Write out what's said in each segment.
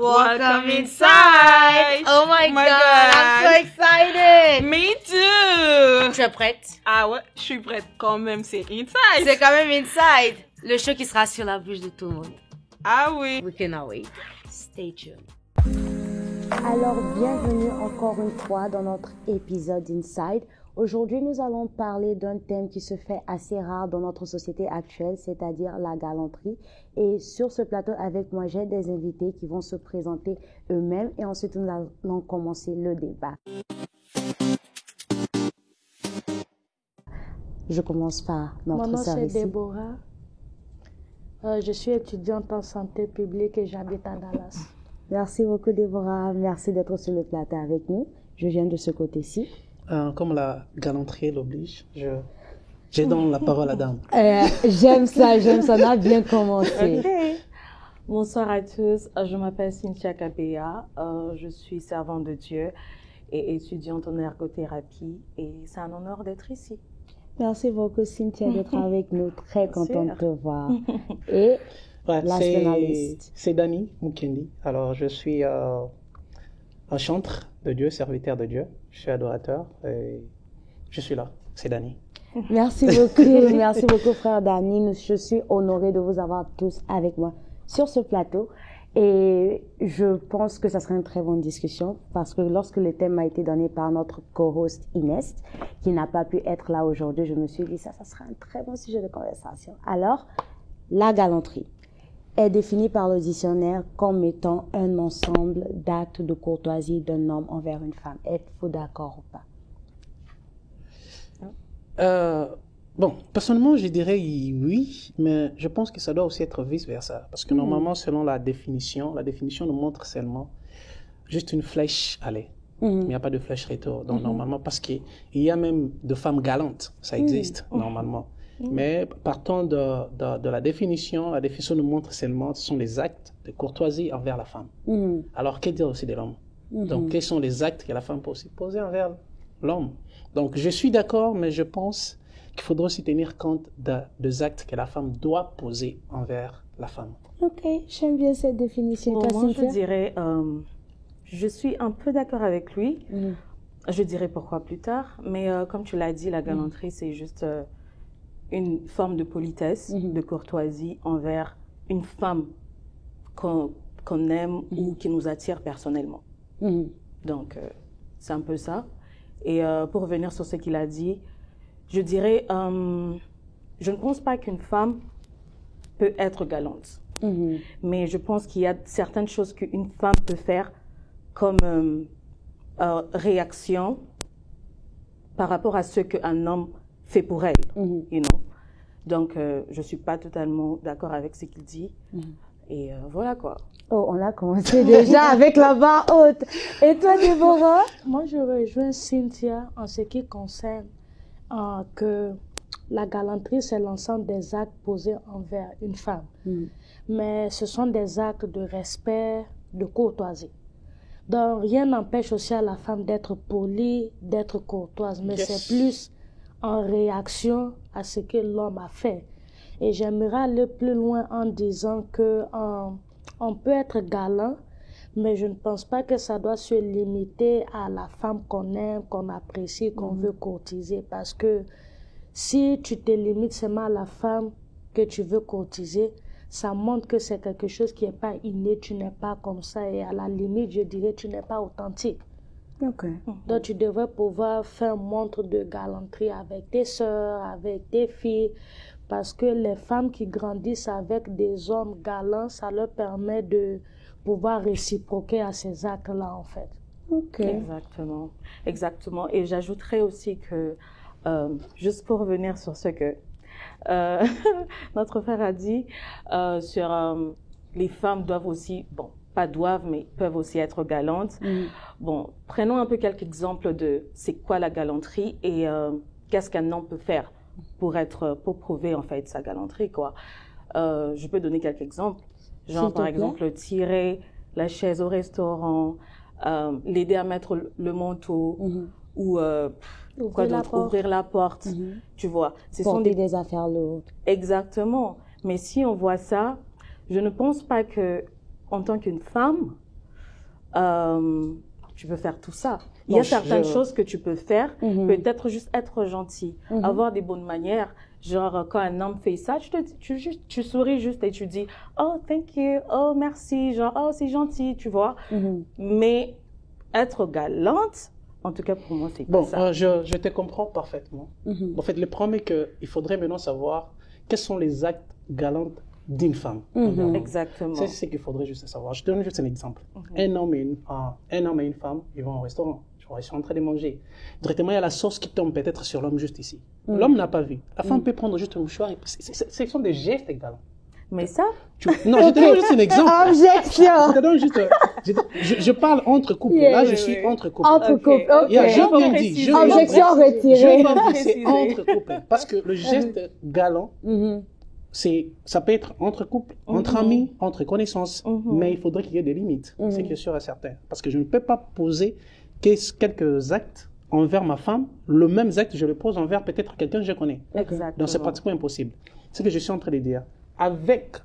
Welcome inside! Oh my God, I'm so excited! Me too! Tu es prête? Ah ouais, je suis prête quand même, c'est Inside! C'est quand même Inside! Le show qui sera sur la bouche de tout le monde. Ah oui! We cannot wait. Stay tuned. Alors, bienvenue encore une fois dans notre épisode Inside. Aujourd'hui, nous allons parler d'un thème qui se fait assez rare dans notre société actuelle, c'est-à-dire la galanterie. Et sur ce plateau avec moi, j'ai des invités qui vont se présenter eux-mêmes et ensuite nous allons commencer le débat. Je commence par notre Mon nom sœur c'est ici. Déborah. Je suis étudiante en santé publique et j'habite à Dallas. Merci beaucoup Déborah, merci d'être sur le plateau avec nous. Je viens de ce côté-ci. Comme la galanterie l'oblige, j'ai donc la parole à dame. J'aime ça, on a bien commencé. Okay. Bonsoir à tous, je m'appelle Cynthia Kabea, je suis servante de Dieu et étudiante en ergothérapie et c'est un honneur d'être ici. Merci beaucoup Cynthia d'être avec nous, très contente de te voir. Et la finaliste. C'est Dani Mukendi, alors je suis un chantre de Dieu, serviteur de Dieu, je suis adorateur et je suis là, c'est Dani. Merci beaucoup frère Dani, je suis honorée de vous avoir tous avec moi sur ce plateau et je pense que ça sera une très bonne discussion parce que lorsque le thème a été donné par notre co-host Inès, qui n'a pas pu être là aujourd'hui, je me suis dit ça sera un très bon sujet de conversation. Alors, la galanterie est définie par le dictionnaire comme étant un ensemble d'actes de courtoisie d'un homme envers une femme. Êtes-vous d'accord ou pas? Bon, personnellement, je dirais oui, mais je pense que ça doit aussi être vice-versa. Parce que normalement, selon la définition nous montre seulement juste une flèche aller. Il n'y a pas de flèche retour. Donc, normalement, parce qu'il y a même de femmes galantes, ça existe, normalement. Mais partant de la définition nous montre seulement ce sont les actes de courtoisie envers la femme. Alors, que dire aussi de l'homme? Donc, quels sont les actes que la femme peut aussi poser envers l'homme? Donc, je suis d'accord, mais je pense qu'il faudra aussi tenir compte des actes que la femme doit poser envers la femme. Ok, j'aime bien cette définition. Bon, moi, je dirais, je suis un peu d'accord avec lui. Je dirais pourquoi plus tard. Mais comme tu l'as dit, la galanterie, c'est juste une forme de politesse, de courtoisie envers une femme qu'on aime ou qui nous attire personnellement. Donc, c'est un peu ça. Et pour revenir sur ce qu'il a dit, je dirais, je ne pense pas qu'une femme peut être galante. Mais je pense qu'il y a certaines choses qu'une femme peut faire comme réaction par rapport à ce qu'un homme fait pour elle. You know? Donc, je ne suis pas totalement d'accord avec ce qu'il dit. Et voilà quoi. Oh, on a commencé déjà avec la barre haute. Et toi, Déborah? Moi, je rejoins Cynthia en ce qui concerne que la galanterie, c'est l'ensemble des actes posés envers une femme. Mais ce sont des actes de respect, de courtoisie. Donc, rien n'empêche aussi à la femme d'être polie, d'être courtoise, mais c'est plus en réaction à ce que l'homme a fait. Et j'aimerais aller plus loin en disant que on peut être galant, mais je ne pense pas que ça doit se limiter à la femme qu'on aime, qu'on apprécie, qu'on veut courtiser. Parce que si tu te limites seulement à la femme que tu veux courtiser, ça montre que c'est quelque chose qui n'est pas inné, tu n'es pas comme ça. Et à la limite, je dirais, tu n'es pas authentique. Donc, tu devrais pouvoir faire montre de galanterie avec tes sœurs, avec tes filles. Parce que les femmes qui grandissent avec des hommes galants, ça leur permet de pouvoir réciproquer à ces actes-là, en fait. Exactement. Et j'ajouterais aussi que, juste pour revenir sur ce que notre frère a dit, sur les femmes doivent aussi, bon, pas doivent, mais peuvent aussi être galantes. Bon, prenons un peu quelques exemples de c'est quoi la galanterie et qu'est-ce qu'un homme peut faire pour prouver en fait sa galanterie, quoi. Je peux donner quelques exemples. Genre, par exemple, tirer la chaise au restaurant, l'aider à mettre le manteau ou ouvrir la porte, tu vois. Ce sont des affaires lourdes. Exactement. Mais si on voit ça, je ne pense pas que, en tant qu'une femme, tu peux faire tout ça. Il Non, y a certaines choses que tu peux faire, peut-être juste être gentil, avoir des bonnes manières. Genre, quand un homme fait ça, tu souris juste et tu dis « Oh, thank you, oh, merci, genre, oh, c'est gentil, tu vois. Mais être galante, en tout cas pour moi, c'est pas ça. Je te comprends parfaitement. En fait, le problème est qu'il faudrait maintenant savoir quels sont les actes galants d'une femme. Exactement. C'est ce qu'il faudrait juste savoir. Je te donne juste un exemple. Un homme et une femme, ils vont au restaurant. Ils sont en train de manger. Directement, il y a la sauce qui tombe peut-être sur l'homme juste ici. L'homme n'a pas vu. La femme peut prendre juste un mouchoir. Ce sont des gestes galants. Mais ça... Non, je te donne juste un exemple. Objection. Je te donne juste... Je parle entre couples. Là, je suis entre couples. Entre couples, ok. Je viens de dire. Objection retirée. C'est entre couples. Parce que le geste galant, ça peut être entre couples, entre amis, entre connaissances. Mais il faudrait qu'il y ait des limites. C'est que sûr et certain. Parce que je ne peux pas poser quelques actes envers ma femme, le même acte, je le pose envers peut-être quelqu'un que je connais. Exactement. Donc, c'est pratiquement impossible. C'est ce que je suis en train de dire. Avec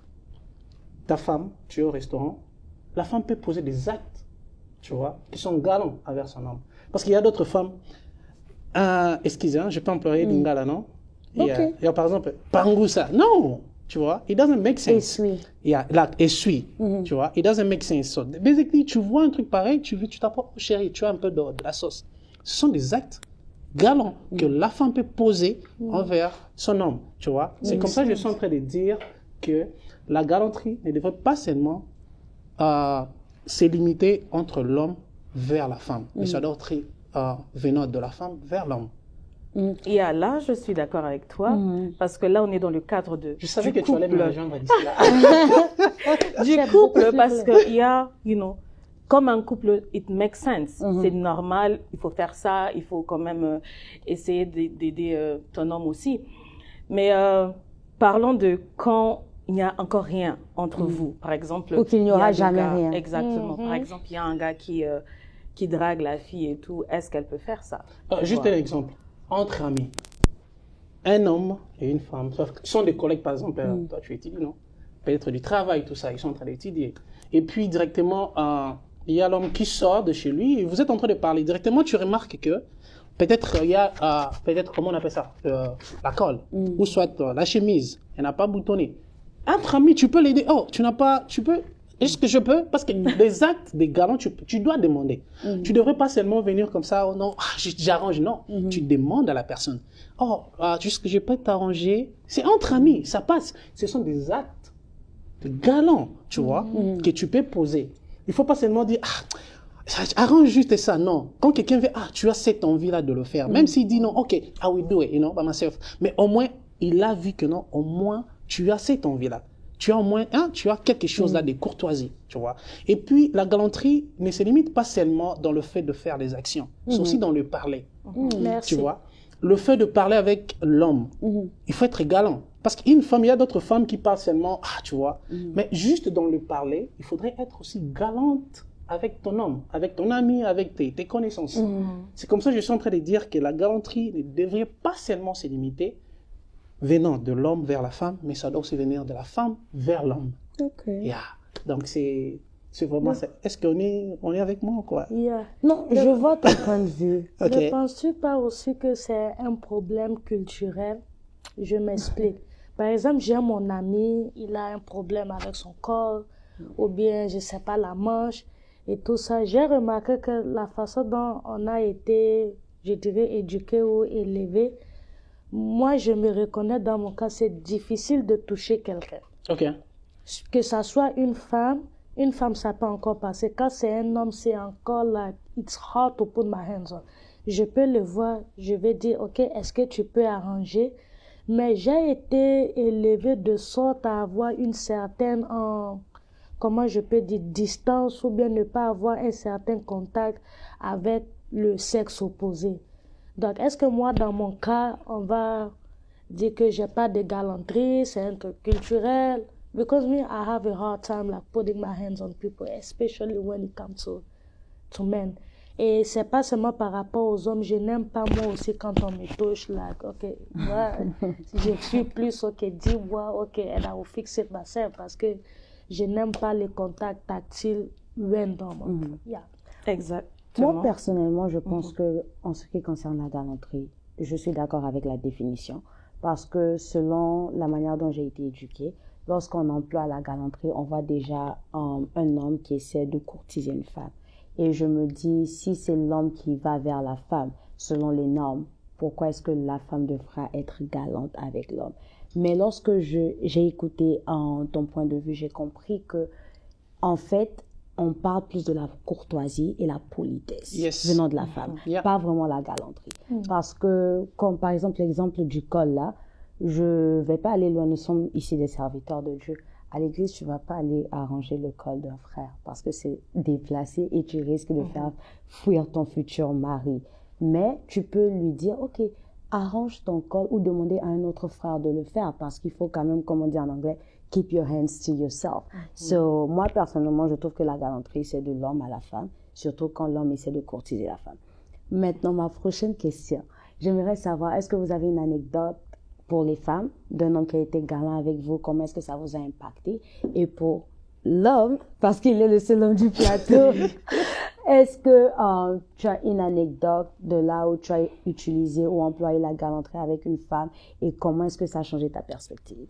ta femme, tu es au restaurant, la femme peut poser des actes, tu vois, qui sont galants envers son homme. Parce qu'il y a d'autres femmes, excusez, je peux employer lingala, non? Il y a par exemple, pangousa. Non! Tu vois, it doesn't make sense. Essuie. Essuie. Tu vois, it doesn't make sense. So, basically, tu vois un truc pareil, tu t'apportes, oh, chérie, tu as un peu de la sauce. Ce sont des actes galants que la femme peut poser envers son homme, tu vois. C'est comme ça que je suis en train de dire que la galanterie ne devrait pas seulement se limiter entre l'homme vers la femme, mais ça doit être venant de la femme vers l'homme. Et là, je suis d'accord avec toi, parce que là, on est dans le cadre de... Je savais que tu allais me rejoindre d'ici là. Du couple, parce qu'il y a, comme un couple, it makes sense. C'est normal, il faut faire ça, il faut quand même essayer d'aider ton homme aussi. Mais parlons de quand il n'y a encore rien entre vous. Par exemple... Ou qu'il n'y aura jamais rien. Exactement. Par exemple, il y a un gars qui drague la fille et tout. Est-ce qu'elle peut faire ça? Juste un exemple. Entre amis, un homme et une femme, ils sont des collègues par exemple, toi tu étudies, non? Peut-être du travail, tout ça, ils sont en train d'étudier. Et puis directement, il y a l'homme qui sort de chez lui et vous êtes en train de parler. Directement, tu remarques que peut-être il y a, comment on appelle ça, la colle, ou soit la chemise, elle n'a pas boutonné. Entre amis, tu peux l'aider. Oh, tu peux... Est-ce que je peux? Parce que les actes des galants, tu dois demander. Tu ne devrais pas seulement venir comme ça, oh non, j'arrange. Non, tu demandes à la personne. Oh, est-ce que je peux t'arranger? C'est entre amis, ça passe. Ce sont des actes de galants, tu vois, que tu peux poser. Il ne faut pas seulement dire, arrange juste ça. Non. Quand quelqu'un veut, tu as cette envie-là de le faire. Même s'il dit non, ok, I will do it, by myself. Mais au moins, il a vu que non, au moins, tu as cette envie-là. Tu as au moins, tu as quelque chose là de courtoisie, tu vois. Et puis, la galanterie ne se limite pas seulement dans le fait de faire des actions, c'est aussi dans le parler, tu vois. Le fait de parler avec l'homme, il faut être galant. Parce qu'une femme, il y a d'autres femmes qui parlent seulement, tu vois. Mais juste dans le parler, il faudrait être aussi galante avec ton homme, avec ton ami, avec tes connaissances. C'est comme ça que je suis en train de dire que la galanterie ne devrait pas seulement se limiter venant de l'homme vers la femme, mais ça doit aussi venir de la femme vers l'homme. Donc, c'est vraiment ça. Est-ce qu'on est avec moi ou quoi? Non, je vois ton point de vue. Okay. Ne penses-tu pas aussi que c'est un problème culturel? Je m'explique. Par exemple, j'ai mon ami, il a un problème avec son corps, ou bien, je sais pas, la manche, et tout ça. J'ai remarqué que la façon dont on a été, je dirais, éduqué ou élevé, moi, je me reconnais dans mon cas, c'est difficile de toucher quelqu'un. Que ça soit une femme, ça peut encore passer. Quand c'est un homme, c'est encore là, it's hard to put my hands on. Je peux le voir, je vais dire, ok, est-ce que tu peux arranger? Mais j'ai été élevée de sorte à avoir une certaine, comment je peux dire, distance ou bien ne pas avoir un certain contact avec le sexe opposé. Donc, est-ce que moi, dans mon cas, on va dire que j'ai pas de galanterie, c'est un truc culturel? Because me, I have a hard time like putting my hands on people, especially when it comes to men. Et c'est pas seulement par rapport aux hommes, je n'aime pas moi aussi quand on me touche, like, ok, moi, je suis plus, ok, dis-moi, ok, and I will fix it myself, parce que je n'aime pas les contacts tactiles random. Yeah. Exactement. Moi, personnellement, je pense que, en ce qui concerne la galanterie, je suis d'accord avec la définition. Parce que selon la manière dont j'ai été éduquée, lorsqu'on emploie la galanterie, on voit déjà un homme qui essaie de courtiser une femme. Et je me dis, si c'est l'homme qui va vers la femme, selon les normes, pourquoi est-ce que la femme devra être galante avec l'homme? Mais lorsque j'ai écouté ton point de vue, j'ai compris que, en fait, on parle plus de la courtoisie et la politesse venant de la femme, pas vraiment la galanterie. Parce que, comme par exemple l'exemple du col là, je vais pas aller loin, nous sommes ici des serviteurs de Dieu. À l'église, tu vas pas aller arranger le col d'un frère parce que c'est déplacé et tu risques de faire fuir ton futur mari. Mais tu peux lui dire, ok, arrange ton col ou demander à un autre frère de le faire parce qu'il faut quand même, comme on dit en anglais, keep your hands to yourself. So, moi, personnellement, je trouve que la galanterie, c'est de l'homme à la femme, surtout quand l'homme essaie de courtiser la femme. Maintenant, ma prochaine question. J'aimerais savoir, est-ce que vous avez une anecdote pour les femmes d'un homme qui a été galant avec vous? Comment est-ce que ça vous a impacté? Et pour l'homme, parce qu'il est le seul homme du plateau, est-ce que tu as une anecdote de là où tu as utilisé ou employé la galanterie avec une femme et comment est-ce que ça a changé ta perspective?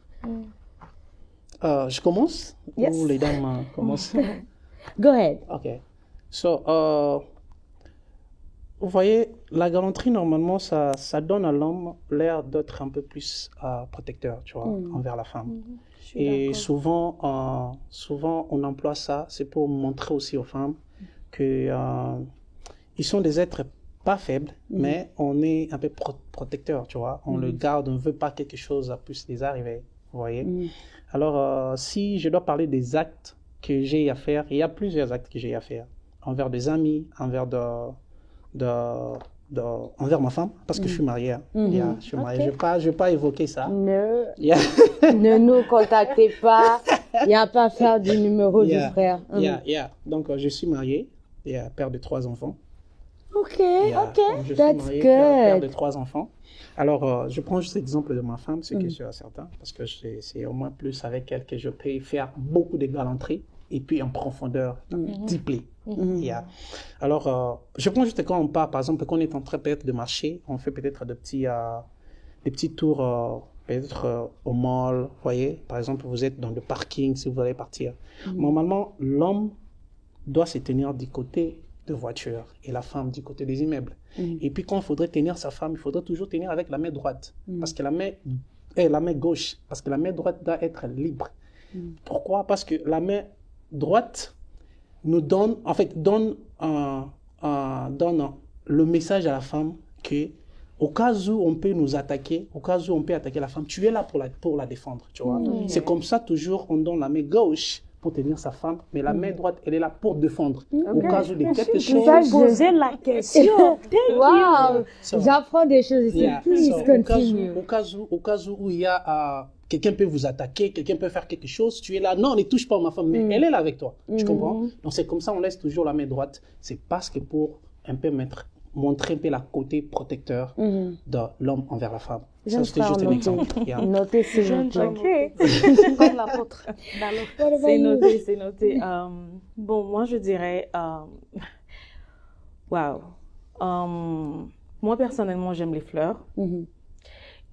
Je commence ou les dames commencent? Go ahead. Ok. So, vous voyez, la galanterie, normalement, ça donne à l'homme l'air d'être un peu plus protecteur, tu vois, envers la femme. Et souvent, on emploie ça, c'est pour montrer aussi aux femmes que ils sont des êtres pas faibles, mais on est un peu protecteur, tu vois. On le garde, on ne veut pas que quelque chose puisse les arriver, vous voyez. Alors, si je dois parler des actes que j'ai à faire, il y a plusieurs actes que j'ai à faire envers des amis, envers envers ma femme, parce que je suis marié. Je suis marié. Je vais pas évoquer ça. Ne nous contactez pas. Il n'y a pas à faire du numéro du frère. Donc, je suis marié et père de 3 enfants. Ok, je that's suis marié, good. père de 3 enfants. Alors, je prends juste l'exemple de ma femme, ce qui est sûr à certains, parce que c'est au moins plus avec elle que je peux faire beaucoup de galanteries et puis en profondeur, deeply. Alors, je prends juste quand on part, par exemple, quand on est en train peut-être de marcher, on fait peut-être des petits tours, peut-être au mall, vous voyez. Par exemple, vous êtes dans le parking si vous allez partir. Normalement, l'homme doit se tenir du côté de voiture et la femme du côté des immeubles. Et puis quand il faudrait tenir sa femme, il faudrait toujours tenir avec la main droite, parce que la main gauche, parce que la main droite doit être libre. Pourquoi? Parce que la main droite nous donne le message à la femme que au cas où on peut nous attaquer, au cas où on peut attaquer la femme, tu es là pour la défendre, tu vois. C'est comme ça toujours, on donne la main gauche pour tenir sa femme, mais la main droite, elle est là pour défendre. Au cas où quelque chose... Vous posé la question. Wow! J'apprends des choses ici. Please continue. Au cas où il y a... quelqu'un peut vous attaquer, quelqu'un peut faire quelque chose, tu es là, non, ne touche pas ma femme, mais elle est là avec toi, tu comprends? Donc c'est comme ça, on laisse toujours la main droite, c'est parce que pour un peu montrer un peu la côté protecteur de l'homme envers la femme. Ça, c'était juste un exemple. Notez, c'est noté. Comme l'apôtre. C'est noté. Bon, moi, je dirais... moi, personnellement, j'aime les fleurs.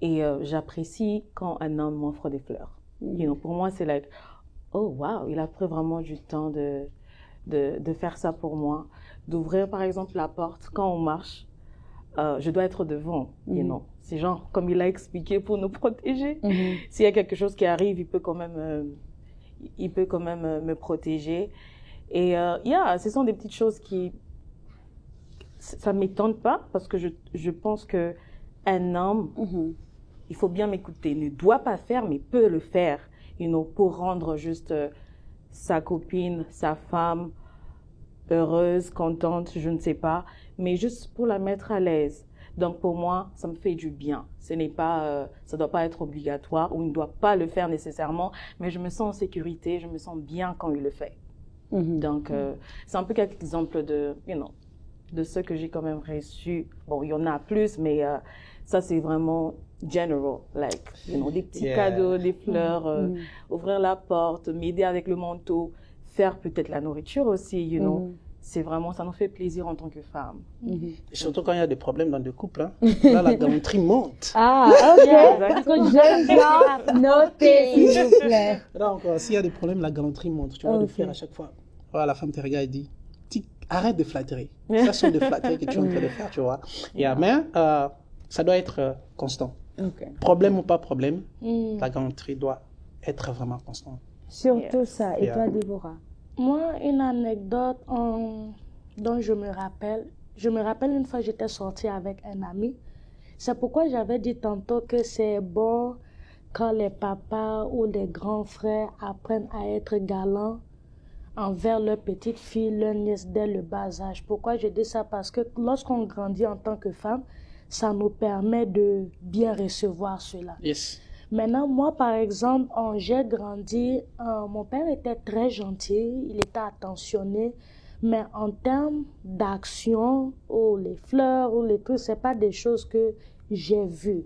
Et j'apprécie quand un homme m'offre des fleurs. Pour moi, c'est like, oh, wow, il a pris vraiment du temps de faire ça pour moi. D'ouvrir, par exemple, la porte quand on marche. Je dois être devant, C'est genre, comme il a expliqué, pour nous protéger. S'il y a quelque chose qui arrive, il peut quand même me protéger. Et ce sont des petites choses qui... Ça ne m'étonne pas, parce que je pense qu'un homme, il faut bien m'écouter, ne doit pas faire, mais peut le faire, pour rendre juste sa copine, sa femme, heureuse, contente, je ne sais pas, mais juste pour la mettre à l'aise. Donc pour moi, ça me fait du bien. Ça ne doit pas être obligatoire ou il ne doit pas le faire nécessairement, mais je me sens en sécurité, je me sens bien quand il le fait. Donc c'est un peu quelques exemples de ceux que j'ai quand même reçus. Bon, il y en a plus, mais ça c'est vraiment general, des petits cadeaux, des fleurs, ouvrir la porte, m'aider avec le manteau, faire peut-être la nourriture aussi, you know. C'est vraiment, ça nous fait plaisir en tant que femme. Et surtout quand il y a des problèmes dans des couples, hein. Là, la galanterie monte. Ah, ok. J'aime bien noter, s'il vous plaît. Là encore, s'il y a des problèmes, la galanterie monte. Tu vois, le faire à chaque fois. Voilà, la femme te regarde et dit, arrête de flatterer. Ça sont des flatteries que tu es en train de faire, tu vois. Mais ça doit être constant. Problème ou pas problème, la galanterie doit être vraiment constante. Surtout ça. Et toi, Déborah? Moi, une anecdote dont je me rappelle une fois j'étais sortie avec un ami. C'est pourquoi j'avais dit tantôt que c'est bon quand les papas ou les grands frères apprennent à être galants envers leurs petites filles, leurs nièces dès le bas âge. Pourquoi je dis ça? Parce que lorsqu'on grandit en tant que femme, ça nous permet de bien recevoir cela. Yes. Maintenant, moi, par exemple, j'ai grandi, mon père était très gentil, il était attentionné, mais en termes d'action, ou les fleurs, ou les trucs, c'est pas des choses que j'ai vues.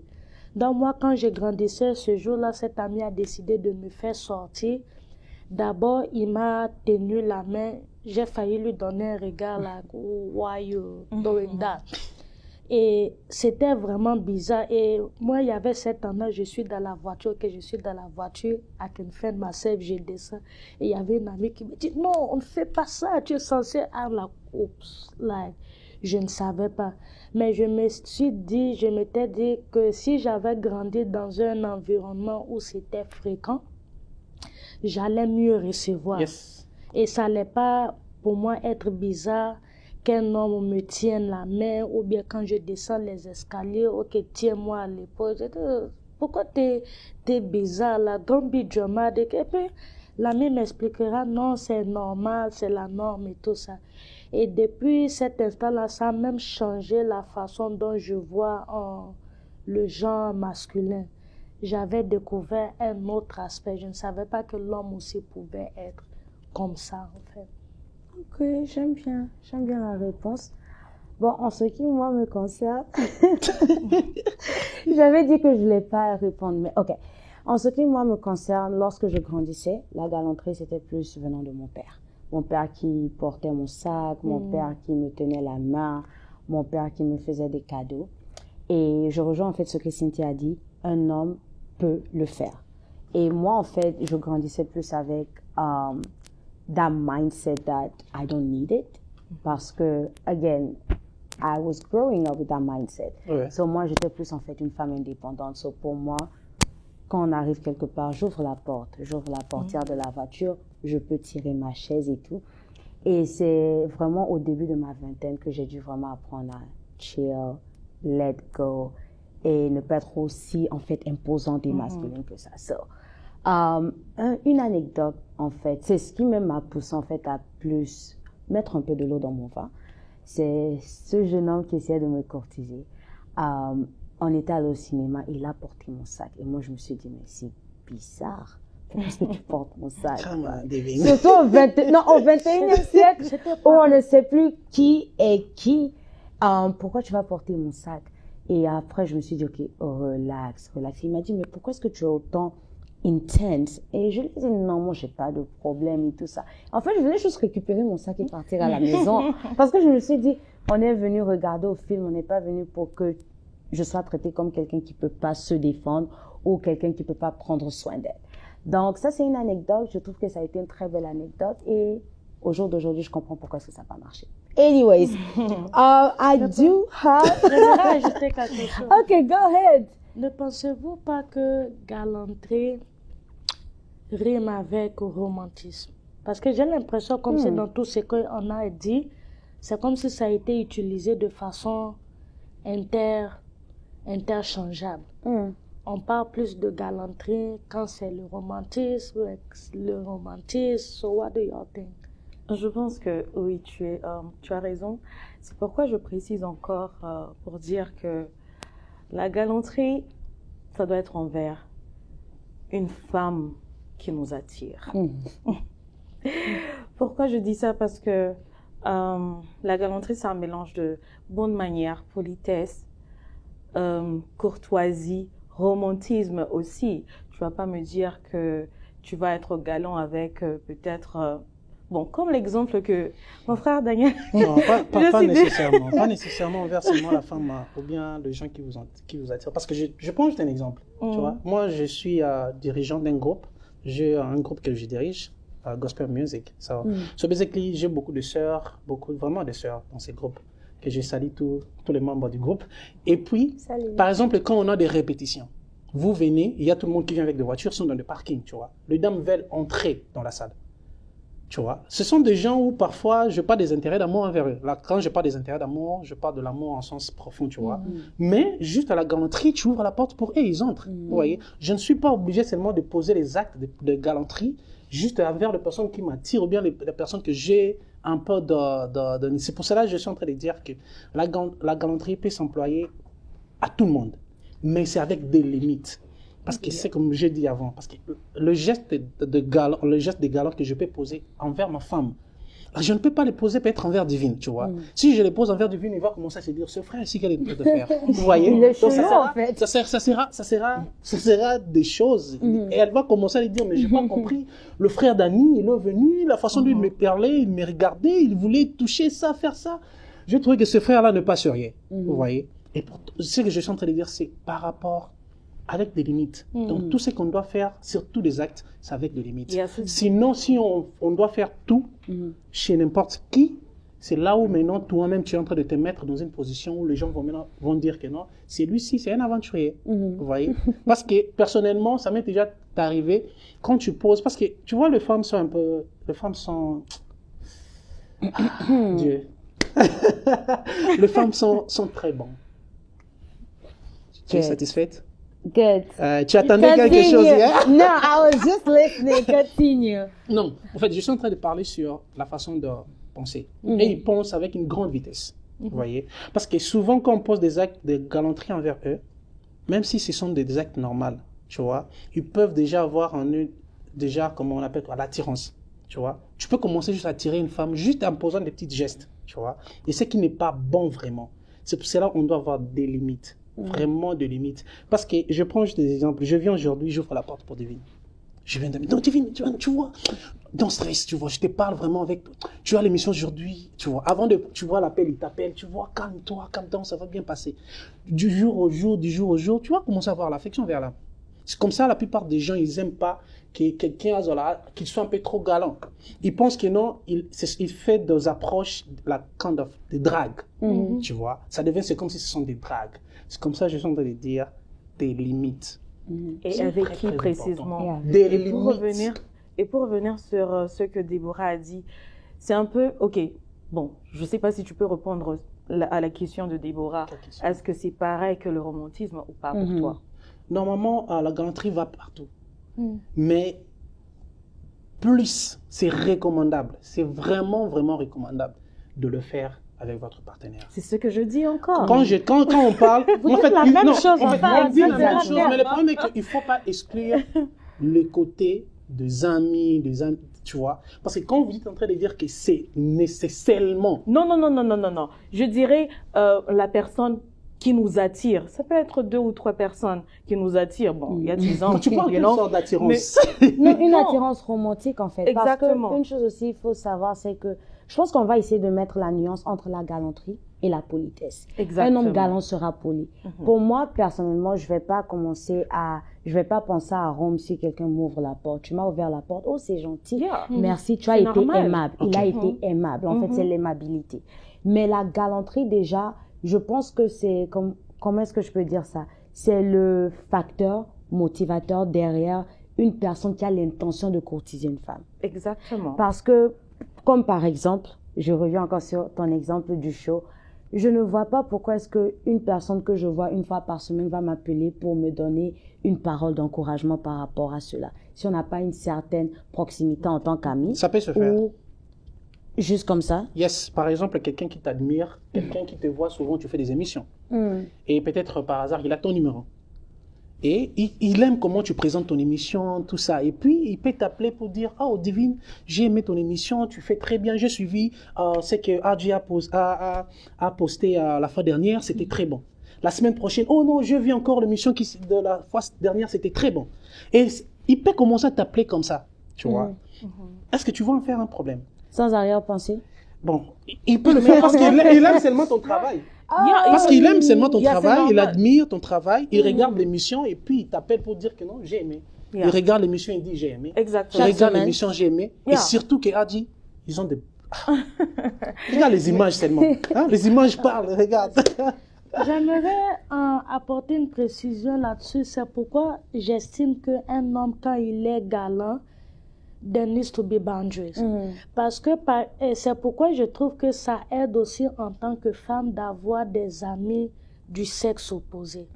Donc, moi, quand je grandissais, ce jour-là, cet ami a décidé de me faire sortir. D'abord, il m'a tenu la main, j'ai failli lui donner un regard, like, why you doing that? Et c'était vraiment bizarre. Et moi, il y avait cette tendance, je suis dans la voiture, I can fend myself, je descends. Et il y avait une amie qui me dit, non, on ne fait pas ça, tu es censé être là. Oups, like, je ne savais pas. Mais je m'étais dit que si j'avais grandi dans un environnement où c'était fréquent, j'allais mieux recevoir. Yes. Et ça n'allait pas, pour moi, être bizarre qu'un homme me tienne la main, ou bien quand je descends les escaliers, ok, tiens-moi à l'épaule. Je dis, pourquoi t'es bizarre là? Don't be dramatic. Et puis, l'ami m'expliquera, non, c'est normal, c'est la norme et tout ça. Et depuis cet instant-là, ça a même changé la façon dont je vois le genre masculin. J'avais découvert un autre aspect. Je ne savais pas que l'homme aussi pouvait être comme ça, en fait. Ok, j'aime bien la réponse. Bon, en ce qui, moi, me concerne, j'avais dit que je ne voulais pas répondre, mais ok. En ce qui, moi, me concerne, lorsque je grandissais, la galanterie, c'était plus venant de mon père. Mon père qui portait mon sac, mon père qui me tenait la main, mon père qui me faisait des cadeaux. Et je rejoins en fait ce que Cynthia a dit, un homme peut le faire. Et moi, en fait, je grandissais plus avec that mindset that I don't need it. Parce que, again, I was growing up with that mindset. Ouais. So, moi, j'étais plus en fait une femme indépendante. So, pour moi, quand on arrive quelque part, j'ouvre la portière de la voiture, je peux tirer ma chaise et tout. Et c'est vraiment au début de ma vingtaine que j'ai dû vraiment apprendre à chill, let go, et ne pas être aussi, en fait, imposante et masculine que ça. So, une anecdote, en fait, c'est ce qui même m'a poussé, en fait, à plus mettre un peu de l'eau dans mon vin. C'est ce jeune homme qui essayait de me courtiser. On était allé au cinéma, il a porté mon sac. Et moi, je me suis dit, mais c'est bizarre. Pourquoi est-ce que tu portes mon sac? Surtout au 21e siècle, où on ne sait plus qui est qui. Pourquoi tu vas porter mon sac? Et après, je me suis dit, ok, relax. Il m'a dit, mais pourquoi est-ce que tu es autant intense? Et je lui ai dit, non, moi, j'ai pas de problème et tout ça. En fait, je venais juste récupérer mon sac et partir à la maison. Parce que je me suis dit, on est venu regarder au film, on n'est pas venu pour que je sois traitée comme quelqu'un qui peut pas se défendre ou quelqu'un qui peut pas prendre soin d'elle. Donc, ça, c'est une anecdote. Je trouve que ça a été une très belle anecdote. Et au jour d'aujourd'hui, je comprends pourquoi ça n'a pas marché. Anyways, I do have... Je voudrais ajouter quelque chose. Ok, go ahead. Ne pensez-vous pas que galanterie rime avec romantisme? Parce que j'ai l'impression, comme c'est dans tout ce qu'on a dit, c'est comme si ça a été utilisé de façon interchangeable. On parle plus de galanterie quand c'est le romantisme. So what do you think? Je pense que oui, tu as raison. C'est pourquoi je précise encore pour dire que la galanterie, ça doit être envers une femme qui nous attire. Pourquoi je dis ça? Parce que la galanterie, c'est un mélange de bonne manière, politesse, courtoisie, romantisme aussi. Tu vas pas me dire que tu vas être galant avec peut-être Bon, comme l'exemple que mon frère Daniel... Non, pas nécessairement. Pas nécessairement envers seulement la femme ou bien les gens qui vous attirent. Parce que je prends juste un exemple. Tu vois, moi, je suis dirigeant d'un groupe. J'ai un groupe que je dirige, Gospel Music. So basically, j'ai beaucoup de sœurs, vraiment de sœurs dans ces groupes, que je salue tous les membres du groupe. Et puis, par exemple, quand on a des répétitions, vous venez, il y a tout le monde qui vient avec des voitures, sont dans le parking, tu vois. Les dames veulent entrer dans la salle. Tu vois, ce sont des gens où parfois je n'ai pas des intérêts d'amour envers eux. Là, quand je parle des intérêts d'amour, je parle de l'amour en sens profond, tu vois. Mais juste à la galanterie, tu ouvres la porte pour eux, ils entrent. Vous voyez, je ne suis pas obligé seulement de poser les actes de galanterie juste envers les personnes qui m'attirent ou bien les personnes que j'ai un peu de... C'est pour cela que je suis en train de dire que la galanterie peut s'employer à tout le monde, mais c'est avec des limites. Parce que c'est comme j'ai dit avant, parce que le geste de galant que je peux poser envers ma femme, je ne peux pas le poser peut-être envers Divine, tu vois. Si je le pose envers Divine, il va commencer à se dire, ce frère ici, qu'elle est en train de faire. Vous voyez? Il est chelou, en fait. Ça sera des choses. Et elle va commencer à lui dire, mais j'ai pas compris. Le frère d'Annie, il est venu, la façon dont il me parlait, il me regardait, il voulait toucher ça, faire ça. Je trouvais que ce frère-là ne passe rien. Vous voyez? Et ce que je suis en train de dire, c'est par rapport avec des limites. Donc, tout ce qu'on doit faire, sur tous les actes, c'est avec des limites. Sinon, si on doit faire tout chez n'importe qui, c'est là où maintenant, toi-même, tu es en train de te mettre dans une position où les gens vont dire que non, c'est lui-ci, c'est un aventurier. Vous voyez? Parce que, personnellement, ça m'est déjà arrivé, quand tu poses, parce que, tu vois, les femmes sont... Dieu. Les femmes sont très bonnes. Tu es satisfaite? Good. Tu attendais quelque chose hier? No, I was just listening. Continue. Non, en fait, je suis en train de parler sur la façon de penser. Et ils pensent avec une grande vitesse. Vous voyez? Parce que souvent, quand on pose des actes de galanterie envers eux, même si ce sont des actes normaux, tu vois, ils peuvent déjà avoir en eux, comment on appelle, l'attirance. Tu vois? Tu peux commencer juste à attirer une femme juste en posant des petits gestes. Tu vois? Et ce qui n'est pas bon vraiment. C'est pour cela qu'on doit avoir des limites. Vraiment de limites. Parce que je prends juste des exemples. Je viens aujourd'hui, j'ouvre la porte pour Divine. Je viens de me dire, non, Divine, tu vois, dans stress, tu vois, je te parle vraiment avec, tu as l'émission aujourd'hui, tu vois, avant de, tu vois l'appel, il t'appelle, tu vois, calme-toi, ça va bien passer. Du jour au jour, tu vas commencer à avoir l'affection vers l'âme. C'est comme ça, la plupart des gens, ils aiment pas que quelqu'un qu'il soit un peu trop galant. Ils pensent que non, il fait des approches, des dragues, tu vois. C'est comme si ce sont des dragues. C'est comme ça que je suis en train de dire des limites. Et avec qui précisément? Des limites. Et pour revenir sur ce que Déborah a dit, c'est un peu, ok, bon, je ne sais pas si tu peux répondre à la question de Déborah. Est-ce que c'est pareil que le romantisme ou pas pour toi? Normalement, la galanterie va partout. Mais plus, c'est recommandable. C'est vraiment, vraiment recommandable de le faire avec votre partenaire. C'est ce que je dis encore. Quand on parle... Vous dites la même chose. On dit la même chose, mais le problème est qu'il ne faut pas exclure le côté des amis, tu vois. Parce que quand vous êtes en train de dire que c'est nécessairement... Non. Je dirais la personne qui nous attire. Ça peut être 2 ou 3 personnes qui nous attirent. Bon, il y a 10 ans. Tu parles d'une sorte d'attirance. Non, une attirance romantique, en fait. Exactement. Parce qu'une chose aussi, il faut savoir, c'est que je pense qu'on va essayer de mettre la nuance entre la galanterie et la politesse. Exactement. Un homme galant sera poli. Pour moi, personnellement, je vais pas penser à rompre si quelqu'un m'ouvre la porte. Tu m'as ouvert la porte. Oh, c'est gentil. Merci, tu as été aimable. Il a été aimable. En fait, c'est l'aimabilité. Mais la galanterie, déjà, je pense que c'est, comment est-ce que je peux dire ça? C'est le facteur motivateur derrière une personne qui a l'intention de courtiser une femme. Exactement. Parce que, comme par exemple, je reviens encore sur ton exemple du show, je ne vois pas pourquoi est-ce qu'une personne que je vois une fois par semaine va m'appeler pour me donner une parole d'encouragement par rapport à cela. Si on n'a pas une certaine proximité en tant qu'ami. Ça peut se faire. Ou juste comme ça. Yes, par exemple, quelqu'un qui t'admire, quelqu'un qui te voit souvent, tu fais des émissions. Et peut-être par hasard, il a ton numéro. Et il aime comment tu présentes ton émission, tout ça. Et puis, il peut t'appeler pour dire, « Oh, Divine, j'ai aimé ton émission, tu fais très bien, j'ai suivi ce que Adji a posté la fois dernière, c'était très bon. La semaine prochaine, oh non, je vis encore l'émission de la fois dernière, c'était très bon. » Et il peut commencer à t'appeler comme ça, tu vois. Est-ce que tu vas en faire un problème? Sans arrière-pensée? Bon, il peut le faire parce qu'il aime seulement ton travail. Parce qu'il aime seulement ton travail, il admire ton travail, il regarde l'émission et puis il t'appelle pour dire que non, j'ai aimé. Il regarde l'émission et il dit j'ai aimé. Exactement. Il regarde l'émission, j'ai aimé. Et surtout qu'Adi, ils ont des... Regarde les images seulement. Hein? Les images parlent, regarde. J'aimerais apporter une précision là-dessus. C'est pourquoi j'estime qu'un homme, quand il est galant, there needs to be boundaries. Parce que c'est pourquoi je trouve que ça aide aussi en tant que femme d'avoir des amis du sexe opposé.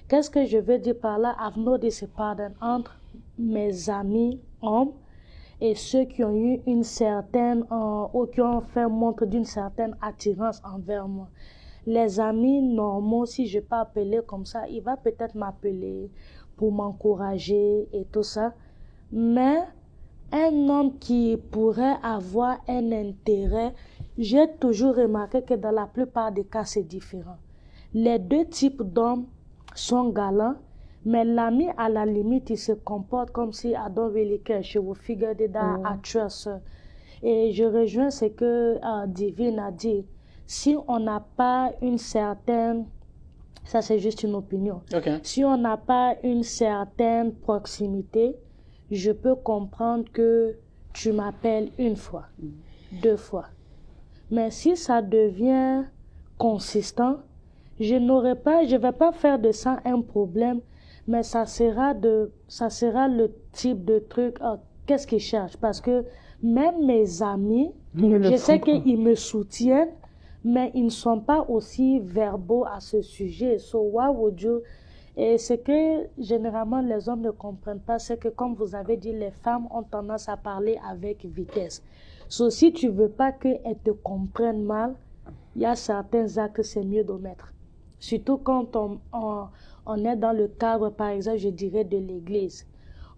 Qu'est-ce que je veux dire par là? I've noticed a pattern entre mes amis hommes et ceux qui ont eu une certaine, ou qui ont fait montre d'une certaine attirance envers moi. Les amis normaux, si je peux appeler comme ça, il va peut-être m'appeler pour m'encourager et tout ça. Mais un homme qui pourrait avoir un intérêt, j'ai toujours remarqué que dans la plupart des cas, c'est différent. Les deux types d'hommes sont galants, mais l'ami, à la limite, il se comporte comme si I don't really care. She will figure it out, I trust her. Et je rejoins ce que Divine a dit. Si on n'a pas une certaine... Ça, c'est juste une opinion. Si on n'a pas une certaine proximité, je peux comprendre que tu m'appelles une fois, 2 fois. Mais si ça devient consistant, je ne vais pas faire de ça un problème, mais ça sera le type de truc, qu'est-ce qu'ils cherchent? Parce que même mes amis, je sais qu'ils me soutiennent, mais ils ne sont pas aussi verbaux à ce sujet. So why would you... Et ce que généralement les hommes ne comprennent pas, c'est que comme vous avez dit, les femmes ont tendance à parler avec vitesse. So si tu veux pas qu'elles te comprennent mal, il y a certains actes, c'est mieux d'omettre. Surtout quand on est dans le cadre, par exemple, je dirais de l'église.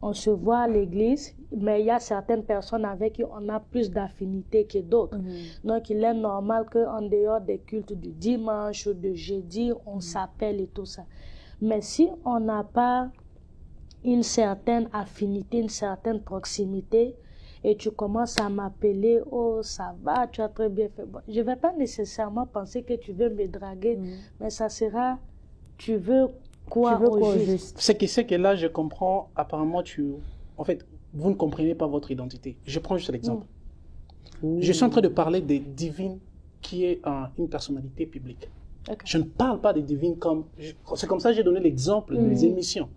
On se voit à l'église, mais il y a certaines personnes avec qui on a plus d'affinité que d'autres. Donc, il est normal qu'en dehors des cultes du dimanche ou de jeudi, on s'appelle et tout ça. Mais si on n'a pas une certaine affinité, une certaine proximité, et tu commences à m'appeler, oh, ça va, tu as très bien fait. Bon, je ne vais pas nécessairement penser que tu veux me draguer, mais ça sera, tu veux quoi au juste. C'est que là, je comprends, apparemment, en fait, vous ne comprenez pas votre identité. Je prends juste l'exemple. Je suis en train de parler de Divine, qui est une personnalité publique. Je ne parle pas de Divine comme... C'est comme ça que j'ai donné l'exemple des émissions.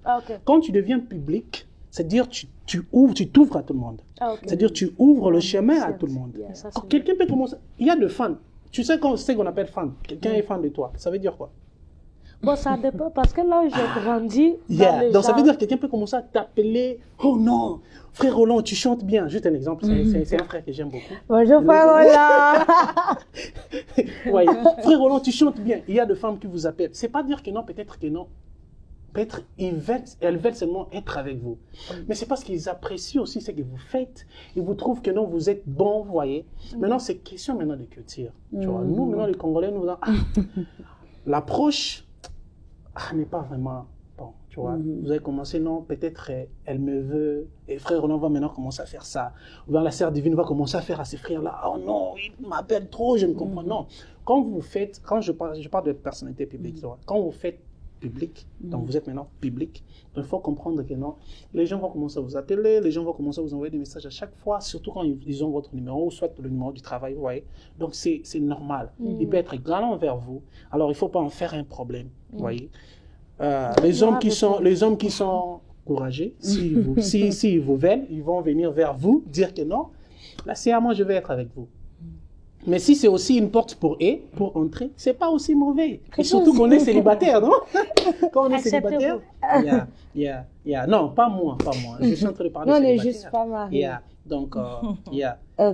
Quand tu deviens public, c'est-à-dire tu t'ouvres à tout le monde. C'est-à-dire tu ouvres le chemin à tout le monde. Quelqu'un peut commencer... Il y a des fans. Tu sais qu'on appelle fan. Quelqu'un est fan de toi. Ça veut dire quoi? Bon, ça dépend, parce que là où j'ai grandi... Donc ça veut dire que quelqu'un peut commencer à t'appeler. Oh non, frère Roland, tu chantes bien. Juste un exemple, c'est un frère que j'aime beaucoup. Bonjour frère Roland. Ouais, frère Roland, tu chantes bien. Il y a des femmes qui vous appellent. C'est pas dire que non, peut-être que non. Peut-être elles veulent seulement être avec vous. Mais c'est parce qu'ils apprécient aussi ce que vous faites. Ils vous trouvent que non, vous êtes bon, vous voyez. Maintenant, c'est question maintenant de culture. Tu vois, nous, maintenant, les Congolais, nous l'approche n'est pas vraiment bon, tu vois. Vous avez commencé, non, peut-être elle me veut, et frère Roland va maintenant commencer à faire ça. Ou bien la sœur Divine va commencer à faire à ces frères-là. Oh non, il m'appelle trop, je ne comprends. Non. Quand je parle de personnalité publique, tu vois, quand vous faites public, donc vous êtes maintenant public, donc il faut comprendre que non, les gens vont commencer à vous appeler, les gens vont commencer à vous envoyer des messages à chaque fois, surtout quand ils ont votre numéro, ou soit le numéro du travail, vous voyez. Donc c'est normal. Il peut être galant envers vous, alors il ne faut pas en faire un problème, vous voyez. Les hommes qui sont courageux, s'ils vous veulent, ils vont venir vers vous, dire que non, là c'est à moi, je vais être avec vous. Mais si c'est aussi une porte pour entrer, c'est pas aussi mauvais. Et surtout qu'on est célibataire, non? Quand on est célibataire, non, pas moi. Je suis en train de parler de célibataire. Non, on n'est juste pas mariés. Donc,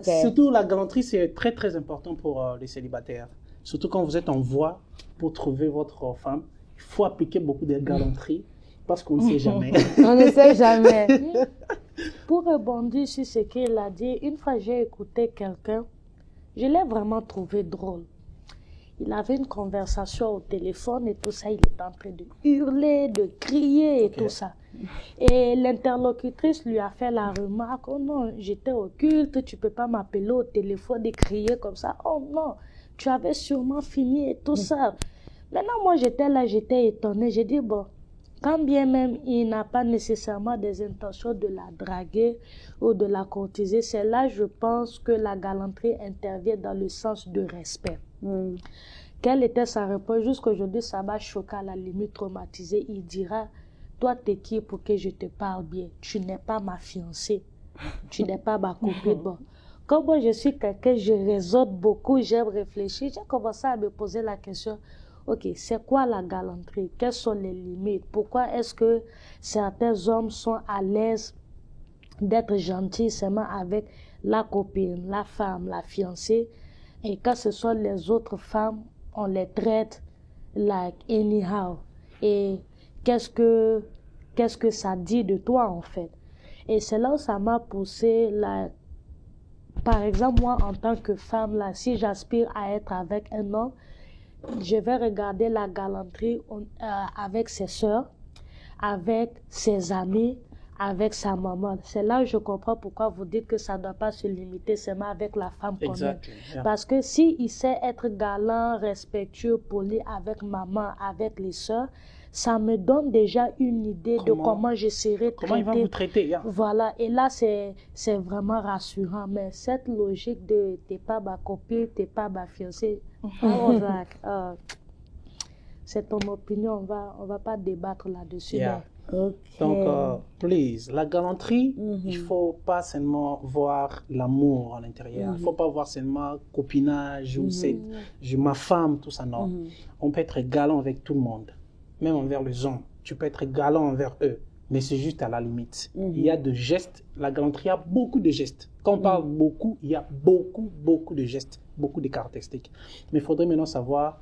surtout la galanterie, c'est très très important pour les célibataires. Surtout quand vous êtes en voie pour trouver votre femme, il faut appliquer beaucoup de galanterie parce qu'on ne sait jamais. On ne sait jamais. Pour rebondir sur ce qu'il a dit, une fois j'ai écouté quelqu'un, je l'ai vraiment trouvé drôle. Il avait une conversation au téléphone et tout ça, il était en train de hurler, de crier et tout ça. Et l'interlocutrice lui a fait la remarque, oh non, j'étais au culte, tu peux pas m'appeler au téléphone et crier comme ça. Oh non, tu avais sûrement fini et tout ça. Maintenant, moi, j'étais là, j'étais étonnée. J'ai dit, bon, quand bien même il n'a pas nécessairement des intentions de la draguer ou de la courtiser, c'est là, je pense, que la galanterie intervient dans le sens de respect. Quelle était sa réponse? Jusqu'aujourd'hui, ça m'a choqué, à la limite traumatisé. Il dira, toi, t'es qui pour que je te parle bien? Tu n'es pas ma fiancée. Tu n'es pas ma copine. Bon. Comme moi, je suis quelqu'un, je raisonne beaucoup, j'aime réfléchir. J'ai commencé à me poser la question, ok, c'est quoi la galanterie? Quelles sont les limites? Pourquoi est-ce que certains hommes sont à l'aise d'être gentils seulement avec la copine, la femme, la fiancée, et quand ce sont les autres femmes, on les traite like anyhow? Et qu'est-ce que ça dit de toi, en fait? Et c'est là où ça m'a poussé, par exemple, moi, en tant que femme, là, si j'aspire à être avec un homme, je vais regarder la galanterie avec ses sœurs, avec ses amis, avec sa maman. C'est là où je comprends pourquoi vous dites que ça ne doit pas se limiter seulement avec la femme qu'on aime. Yeah. Parce que s'il sait être galant, respectueux, poli avec maman, avec les sœurs, ça me donne déjà une idée de comment je serai traité. Comment il va vous traiter, yeah. Voilà, et là, c'est vraiment rassurant. Mais cette logique de « t'es pas ma copine, t'es pas ma fiancée », c'est ton opinion, on va pas débattre là-dessus. Yeah. Okay. Donc, please, la galanterie, il faut pas seulement voir l'amour à l'intérieur. Il faut pas voir seulement copinage ou c'est ma femme, tout ça, non. On peut être galant avec tout le monde. Même envers les hommes, tu peux être galant envers eux, mais c'est juste à la limite. Il y a des gestes, la galanterie a beaucoup de gestes. Quand on parle beaucoup, il y a beaucoup de gestes, beaucoup de caractéristiques. Mais il faudrait maintenant savoir,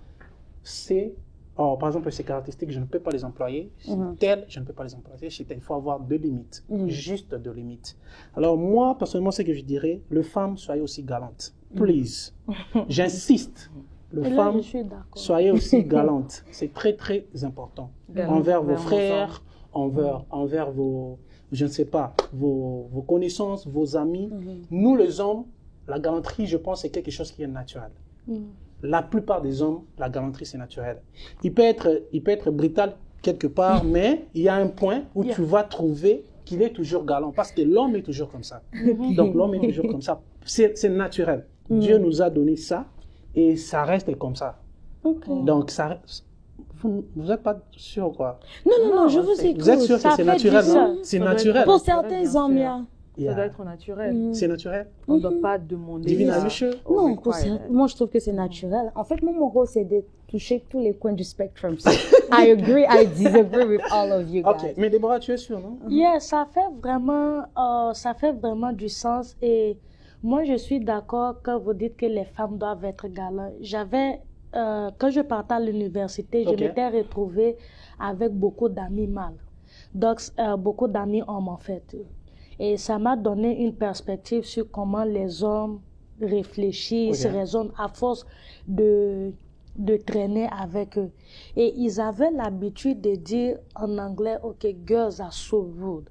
par exemple, ces caractéristiques, je ne peux pas les employer. Telles, je ne peux pas les employer. Il faut avoir deux limites, juste deux limites. Alors moi, personnellement, ce que je dirais, les femmes, soyez aussi galantes. Please. J'insiste. Les femmes, soyez aussi galantes. C'est très, très important. Envers vos frères, envers vos, je ne sais pas, vos connaissances, vos amis. Nous, les hommes, la galanterie, je pense, c'est quelque chose qui est naturel. La plupart des hommes, la galanterie, c'est naturel. Il peut être brutal quelque part, mais il y a un point où tu vas trouver qu'il est toujours galant, parce que l'homme est toujours comme ça. Donc, l'homme est toujours comme ça. C'est naturel. Dieu nous a donné ça. Et ça reste comme ça. Donc, vous n'êtes pas sûr, quoi? Non, je vous écoute. Vous êtes sûr que c'est naturel, non? C'est naturel. Pour certains hommes, ça doit être naturel. C'est naturel? On ne doit pas demander. Divine Non, moi, je trouve que c'est naturel. En fait, mon rôle, c'est de toucher tous les coins du spectrum. So, I agree, I disagree with all of you guys. Ok, mais Déborah, tu es sûre, non? Yeah, ça fait vraiment du sens. Et moi, je suis d'accord quand vous dites que les femmes doivent être galantes. Quand je partais à l'université, je m'étais retrouvée avec beaucoup d'amis mâles. Donc, beaucoup d'amis hommes, en fait. Et ça m'a donné une perspective sur comment les hommes réfléchissent, raisonnent à force de traîner avec eux. Et ils avaient l'habitude de dire en anglais, OK, girls are so rude.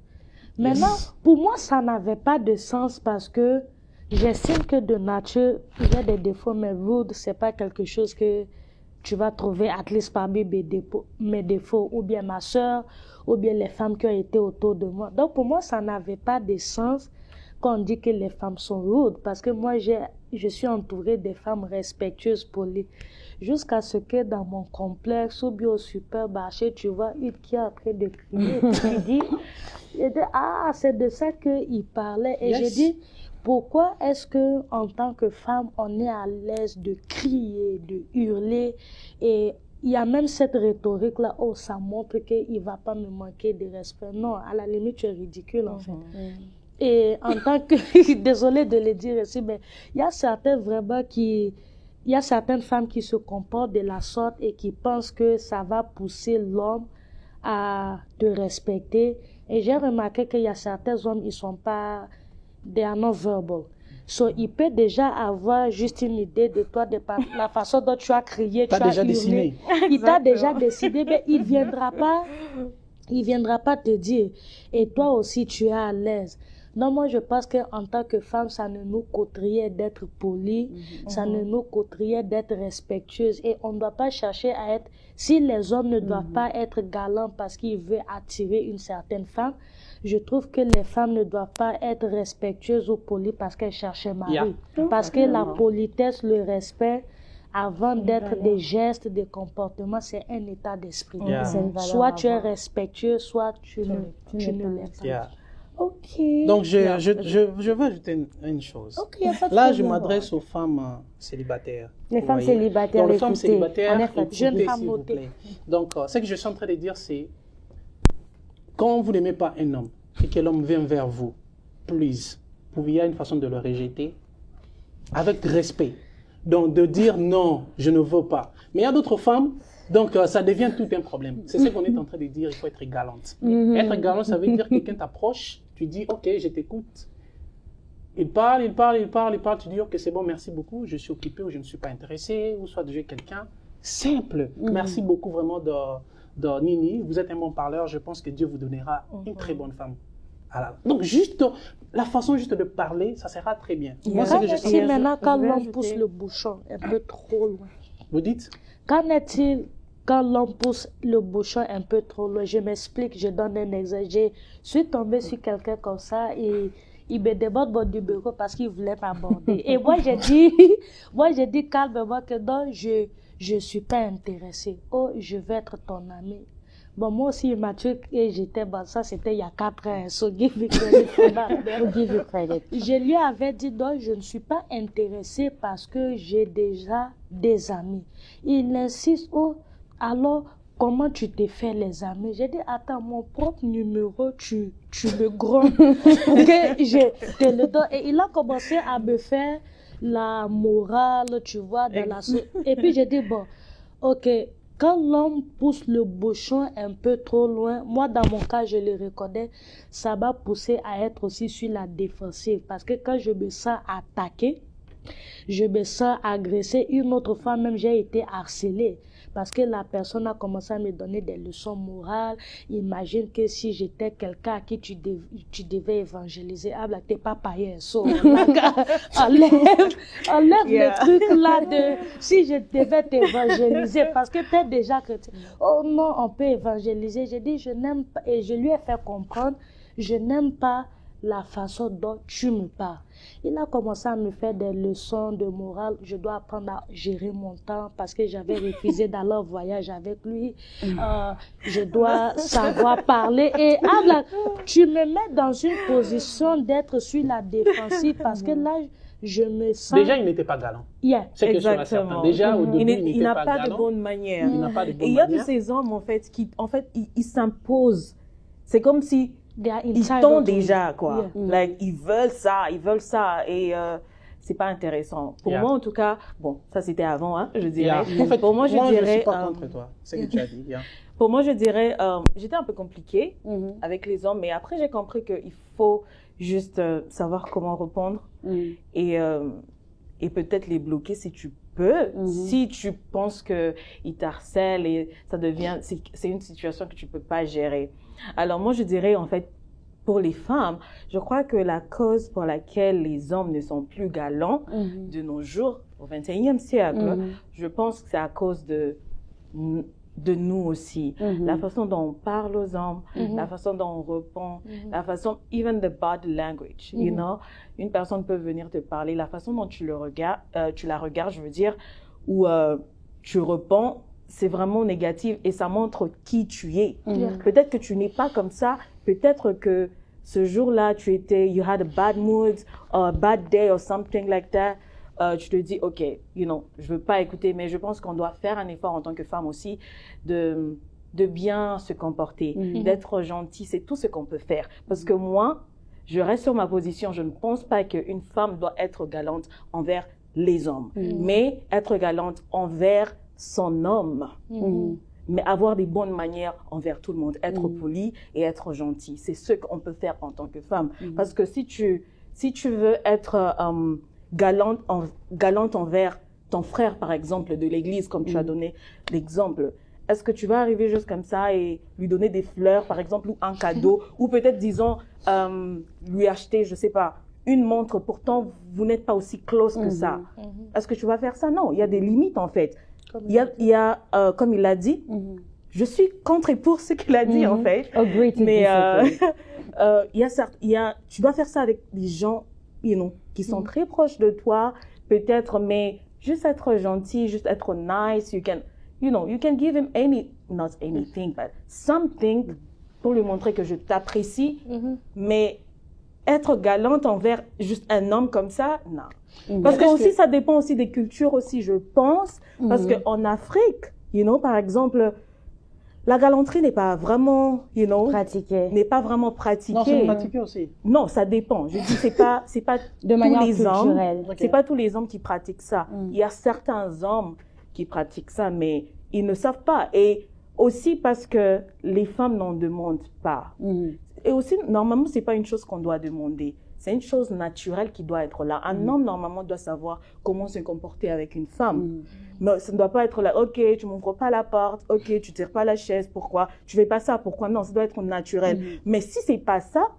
Maintenant, pour moi, ça n'avait pas de sens parce que j'estime que de nature, il y a des défauts, mais rude, c'est pas quelque chose que tu vas trouver, at least parmi mes défauts, ou bien ma soeur, ou bien les femmes qui ont été autour de moi. Donc, pour moi, ça n'avait pas de sens quand on dit que les femmes sont rudes, parce que moi, je suis entourée des femmes respectueuses, polies, jusqu'à ce que dans mon complexe, ou bien au supermarché, tu vois une qui est en train de crier, tu dis, c'est de ça qu'il parlait, et j'ai dit, pourquoi est-ce que en tant que femme, on est à l'aise de crier, de hurler, et il y a même cette rhétorique-là, oh, ça montre qu'il ne va pas me manquer de respect. Non, à la limite, tu es ridicule, en fait. Et en tant que, désolée de le dire ici, mais il y a certaines femmes qui se comportent de la sorte et qui pensent que ça va pousser l'homme à te respecter. Et j'ai remarqué qu'il y a certains hommes, ils sont pas, they are not verbal. So, il peut déjà avoir juste une idée de toi, de la façon dont tu as crié, tu as déjà hurlé. Dessiné. Il t'a déjà décidé, mais il ne viendra pas il viendra pas te dire, et toi aussi tu es à l'aise. Non, moi je pense qu'en tant que femme, ça ne nous coûterait d'être poli, ça ne nous coûterait d'être respectueuse, et on ne doit pas chercher à être, si les hommes ne doivent pas être galants parce qu'ils veulent attirer une certaine femme, je trouve que les femmes ne doivent pas être respectueuses ou polies parce qu'elles cherchent un mari. Parce que la politesse, le respect, avant d'être des gestes, des comportements, c'est un état d'esprit. Soit tu es respectueux, soit tu ne l'es pas. Ok. Donc, je veux ajouter une chose. Ok, y a pas de Là, je problème. m'adresse aux femmes célibataires. Les Vous femmes voyez. célibataires, Donc, les femmes écoutez. célibataires, On est écoutez, fatigué. Jeune femme s'il vous beauté. plaît. Donc, ce que je suis en train de dire, c'est quand vous n'aimez pas un homme et que l'homme vient vers vous, please, il y a une façon de le rejeter avec respect. Donc, de dire non, je ne veux pas. Mais il y a d'autres femmes, donc ça devient tout un problème. C'est ce qu'on est en train de dire, il faut être galante. Être galante, ça veut dire que quelqu'un t'approche, tu dis, ok, je t'écoute. Il parle, tu dis, ok, c'est bon, merci beaucoup, je suis occupé ou je ne suis pas intéressé, ou soit j'ai quelqu'un. Simple. Merci beaucoup vraiment de Nini. Vous êtes un bon parleur, je pense que Dieu vous donnera une très bonne femme. Voilà. Donc, juste la façon juste de parler, ça sera très bien. Moi, c'est Qu'en que je est-il sens. maintenant quand je vais l'homme ajouter- pousse le bouchon un peu trop loin? Vous dites? Qu'en est-il quand l'homme pousse le bouchon un peu trop loin? Je m'explique, je donne un exemple. Je suis tombée sur quelqu'un comme ça et il me demande mon numéro parce qu'il voulait m'aborder. Et moi, j'ai dit calmement que non, je suis pas intéressée. Oh, je veux être ton ami. Bon, moi aussi, immature, et j'étais, bon, ça c'était il y a 4 ans. So give me credit for that. Give you credit. Je lui avais dit non, je ne suis pas intéressée parce que j'ai déjà des amis. Il insiste, oh, alors comment tu t'es fait les amis? J'ai dit, attends, mon propre numéro, tu me grondes. Ok, je te le donne. Et il a commencé à me faire la morale, tu vois, dans la et puis j'ai dit, bon, ok. Quand l'homme pousse le bouchon un peu trop loin, moi dans mon cas je le reconnais, ça m'a poussé à être aussi sur la défensive. Parce que quand je me sens attaquée, je me sens agressée. Une autre fois même j'ai été harcelée. Parce que la personne a commencé à me donner des leçons morales. Imagine que si j'étais quelqu'un à qui tu devais évangéliser, ah là, t'es pas païen, so, enlève le truc là de si je devais t'évangéliser, parce que t'es déjà chrétien. Oh non, on peut évangéliser. J'ai dit, je n'aime pas, et je lui ai fait comprendre, je n'aime pas la façon dont tu me parles. Il a commencé à me faire des leçons de morale. Je dois apprendre à gérer mon temps parce que j'avais refusé d'aller en voyage avec lui. Je dois savoir parler. Et là, tu me mets dans une position d'être sur la défensive parce que là, je me sens... Déjà, il n'était pas galant. Yeah. C'est que sur la certain. Déjà, au début, Il n'a pas de galant. bonne manière. Il n'a pas de bonne Et il y a de manière. ces hommes, en fait, qui, ils s'imposent. C'est comme si They are ils entitled t'ont to déjà, it. quoi. Yeah. Like, ils veulent ça. Et c'est pas intéressant. Pour Yeah. moi, en tout cas, bon, ça c'était avant, hein, je dirais. Yeah. En fait, pour moi, je je dirais... suis pas contre toi. C'est ce que tu as dit. Yeah. Pour moi, je dirais, j'étais un peu compliquée avec les hommes, mais après, j'ai compris qu'il faut juste savoir comment répondre et peut-être les bloquer si tu peux. Si tu penses qu'ils t'harcèlent et ça devient, c'est une situation que tu peux pas gérer. Alors moi, je dirais, en fait, pour les femmes, je crois que la cause pour laquelle les hommes ne sont plus galants de nos jours, au XXIe siècle, je pense que c'est à cause de nous aussi. La façon dont on parle aux hommes, la façon dont on répond, la façon, even the body language, you know. Une personne peut venir te parler, la façon dont tu la regardes, je veux dire, ou tu réponds, c'est vraiment négatif et ça montre qui tu es. Peut-être que tu n'es pas comme ça, peut-être que ce jour-là, you had a bad mood, or a bad day or something like that. Tu te dis, OK, you know, je veux pas écouter, mais je pense qu'on doit faire un effort en tant que femme aussi de bien se comporter, d'être gentil, c'est tout ce qu'on peut faire. Parce que moi, je reste sur ma position, je ne pense pas qu'une femme doit être galante envers les hommes, mais être galante envers son homme. Mais avoir des bonnes manières envers tout le monde, être poli et être gentil. C'est ce qu'on peut faire en tant que femme. Parce que si tu veux être galante envers ton frère, par exemple, de l'église, comme tu as donné l'exemple, est-ce que tu vas arriver juste comme ça et lui donner des fleurs, par exemple, ou un cadeau, ou peut-être, disons, lui acheter, je sais pas, une montre, pourtant, vous n'êtes pas aussi close que ça. Est-ce que tu vas faire ça? Non, il y a des limites, en fait. Il y a comme il l'a dit, je suis contre et pour ce qu'il a dit, en fait. Mais tu dois faire ça avec des gens, qui sont très proches de toi, peut-être, mais juste être gentil, juste être nice. You can give him not anything, but something pour lui montrer que je t'apprécie. Mais être galante envers juste un homme comme ça, non. Parce que aussi, ça dépend aussi des cultures aussi, je pense. Parce qu'en Afrique, par exemple, la galanterie n'est pas vraiment, pratiquée. N'est pas vraiment pratiquée. Non, c'est pratiqué aussi. Non, ça dépend. Je dis, c'est pas de manière culturelle. C'est pas tous les hommes qui pratiquent ça. Il y a certains hommes qui pratiquent ça, mais ils ne savent pas. Et aussi parce que les femmes n'en demandent pas. Et aussi, normalement, c'est pas une chose qu'on doit demander. C'est une chose naturelle qui doit être là. Un homme, normalement, doit savoir comment se comporter avec une femme. Mais ça ne doit pas être là, ok, tu m'ouvres pas la porte, ok, tu tires pas la chaise, pourquoi? Tu fais pas ça, pourquoi? Non, ça doit être naturel. Mais si c'est pas ça,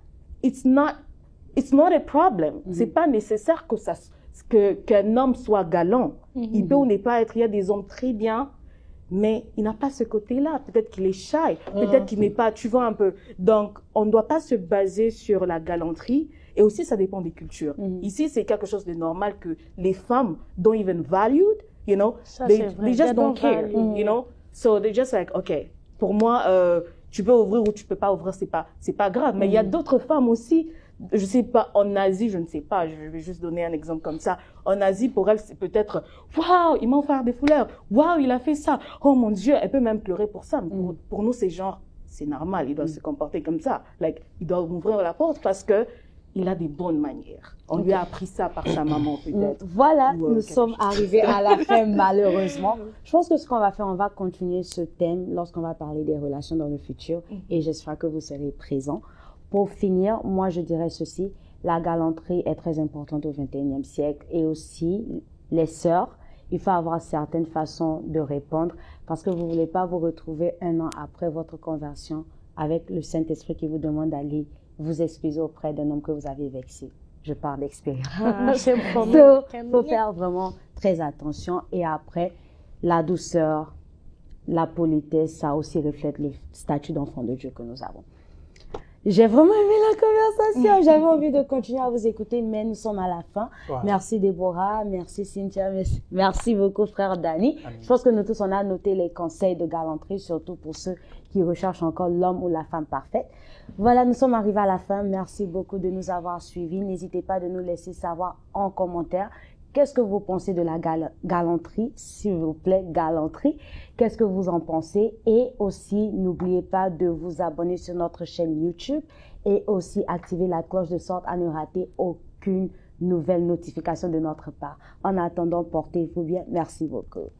it's not a problem. C'est pas nécessaire qu'un homme soit galant. Il peut ou ne pas être, il y a des hommes très bien, mais il n'a pas ce côté-là. Peut-être qu'il est shy, peut-être qu'il n'est pas, tu vois un peu. Donc, on ne doit pas se baser sur la galanterie. Et aussi, ça dépend des cultures. Ici, c'est quelque chose de normal que les femmes don't even valued, they just don't care, So they're just like, okay, pour moi, tu peux ouvrir ou tu peux pas ouvrir, c'est pas grave. Mais il y a d'autres femmes aussi, je sais pas, en Asie, je ne sais pas, je vais juste donner un exemple comme ça. En Asie, pour elle, c'est peut-être, waouh, il m'a offert des fleurs, waouh, il a fait ça, oh mon Dieu, elle peut même pleurer pour ça. Mais pour nous, c'est genre, c'est normal, il doit se comporter comme ça. Il doit ouvrir la porte parce que il a des bonnes manières. On lui a appris ça par sa maman, peut-être. Voilà, nous sommes arrivés à la fin, malheureusement. Je pense que ce qu'on va faire, on va continuer ce thème lorsqu'on va parler des relations dans le futur. Et j'espère que vous serez présents. Pour finir, moi, je dirais ceci. La galanterie est très importante au XXIe siècle. Et aussi, les sœurs, il faut avoir certaines façons de répondre parce que vous ne voulez pas vous retrouver un an après votre conversion avec le Saint-Esprit qui vous demande d'aller vous excuser auprès d'un homme que vous avez vexé. Je parle d'expérience. Faut faire vraiment très attention. Et après, la douceur, la politesse, ça aussi reflète le statut d'enfant de Dieu que nous avons. J'ai vraiment aimé la conversation. J'avais envie de continuer à vous écouter, mais nous sommes à la fin. Wow. Merci Déborah, merci Cynthia, merci beaucoup frère Danny. Je pense que nous tous, on a noté les conseils de galanterie, surtout pour ceux qui recherchent encore l'homme ou la femme parfaite. Voilà, nous sommes arrivés à la fin. Merci beaucoup de nous avoir suivis. N'hésitez pas de nous laisser savoir en commentaire qu'est-ce que vous pensez de la galanterie, s'il vous plaît, galanterie. Qu'est-ce que vous en pensez? Et aussi, n'oubliez pas de vous abonner sur notre chaîne YouTube et aussi activer la cloche de sorte à ne rater aucune nouvelle notification de notre part. En attendant, portez-vous bien. Merci beaucoup.